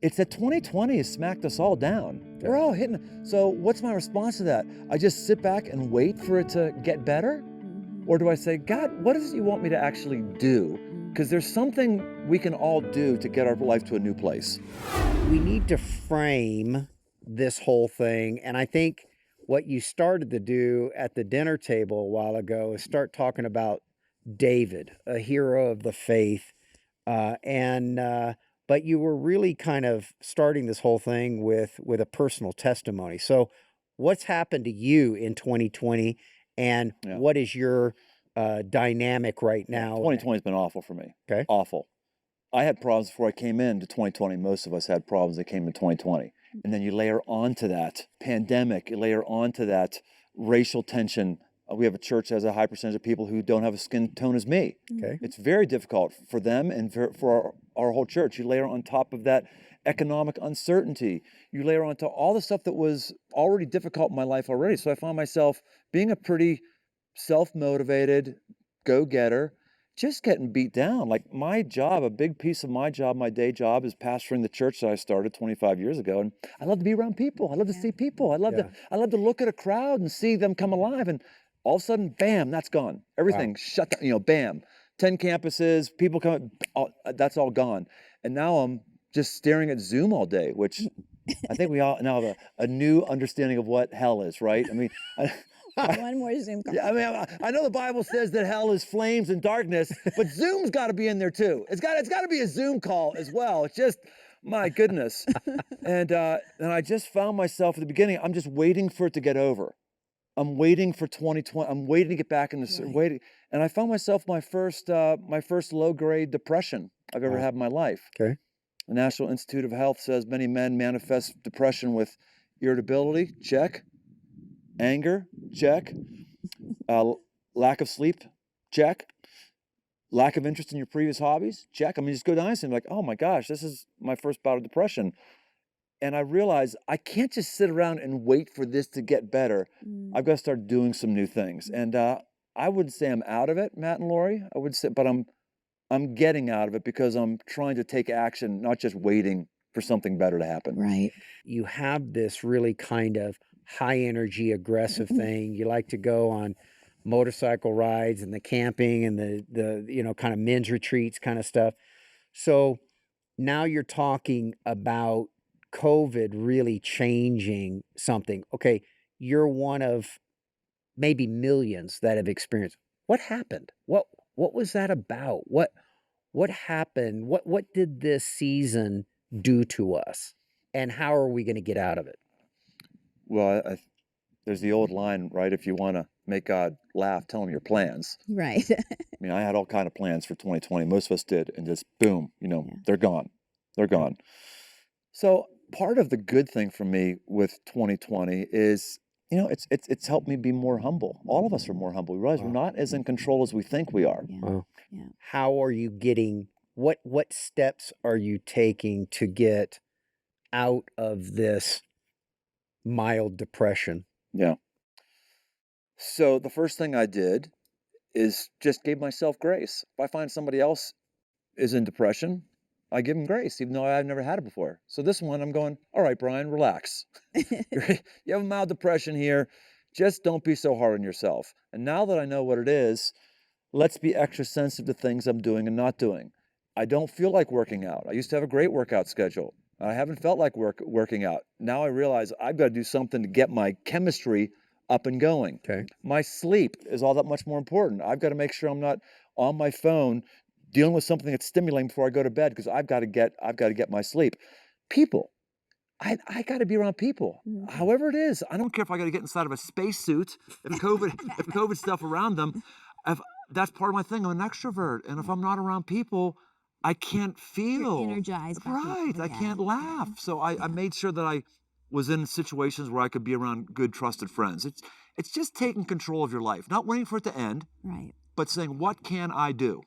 it's that 2020 has smacked us all down. We're all hitting. So what's my response to that? I just sit back and wait for it to get better? Or do I say, God, what is it you want me to actually do? Because there's something we can all do to get our life to a new place. We need to frame this whole thing. And I think what you started to do at the dinner table a while ago is start talking about David, a hero of the faith. But you were really kind of starting this whole thing with a personal testimony. So what's happened to you in 2020 and what is your dynamic right now? 2020 has been awful for me. Okay. Awful. I had problems before I came into 2020. Most of us had problems that came in 2020. And then you layer onto that pandemic, you layer onto that racial tension. We have a church that has a high percentage of people who don't have a skin tone as me. Okay. It's very difficult for them and for our whole church. You layer on top of that economic uncertainty. You layer onto all the stuff that was already difficult in my life already. So I found myself being a pretty self-motivated go-getter, just getting beat down. Like my job, a big piece of my job, my day job is pastoring the church that I started 25 years ago. And I love to be around people. I love to see people. I love to look at a crowd and see them come alive. And all of a sudden, bam, that's gone. Everything shut down, bam. 10 campuses, people come, that's all gone. And now I'm just staring at Zoom all day, which I think we all now have a new understanding of what hell is, right? I mean, one more Zoom call. Yeah, I mean, I know the Bible says that hell is flames and darkness, but Zoom's got to be in there too. It's got to be a Zoom call as well. It's just, my goodness. And I just found myself at the beginning, I'm just waiting for it to get over. I'm waiting for 2020. I'm waiting to get back in this waiting. And I found myself my first low grade depression I've ever had in my life. Okay. The National Institute of Health says many men manifest depression with irritability, check. Anger, check. Lack of sleep, check. Lack of interest in your previous hobbies, check. I mean, just go down and like, oh my gosh, this is my first bout of depression. And I realized I can't just sit around and wait for this to get better. I've got to start doing some new things. And I wouldn't say I'm out of it, Matt and Laurie. I would say, but I'm getting out of it because I'm trying to take action, not just waiting for something better to happen. Right. You have this really kind of high energy, aggressive thing. You like to go on motorcycle rides and the camping and the kind of men's retreats kind of stuff. So now you're talking about COVID really changing something. Okay, you're one of maybe millions that have experienced. What happened? What was that about? What happened? What did this season do to us? And how are we going to get out of it? Well, there's the old line, right? If you want to make God laugh, tell him your plans. Right. I mean, I had all kind of plans for 2020. Most of us did, and just boom, they're gone. They're gone. So part of the good thing for me with 2020 is, it's helped me be more humble. All of us are more humble. We realize we're not as in control as we think we are. Yeah. How are you getting? What steps are you taking to get out of this mild depression? Yeah. So the first thing I did is just gave myself grace. If I find somebody else is in depression, I give them grace, even though I've never had it before. So this one, I'm going, all right, Brian, relax. You have a mild depression here. Just don't be so hard on yourself. And now that I know what it is, let's be extra sensitive to things I'm doing and not doing. I don't feel like working out. I used to have a great workout schedule. I haven't felt like working out. Now I realize I've got to do something to get my chemistry up and going. Okay. My sleep is all that much more important. I've got to make sure I'm not on my phone dealing with something that's stimulating before I go to bed because I've got to get my sleep. People. I got to be around people. However it is. I don't care if I got to get inside of a spacesuit if COVID stuff around them. That's part of my thing. I'm an extrovert, and if I'm not around people, I can't feel energized. Right. I can't laugh. So I made sure that I was in situations where I could be around good, trusted friends. It's just taking control of your life, not waiting for it to end, right? But saying, what can I do?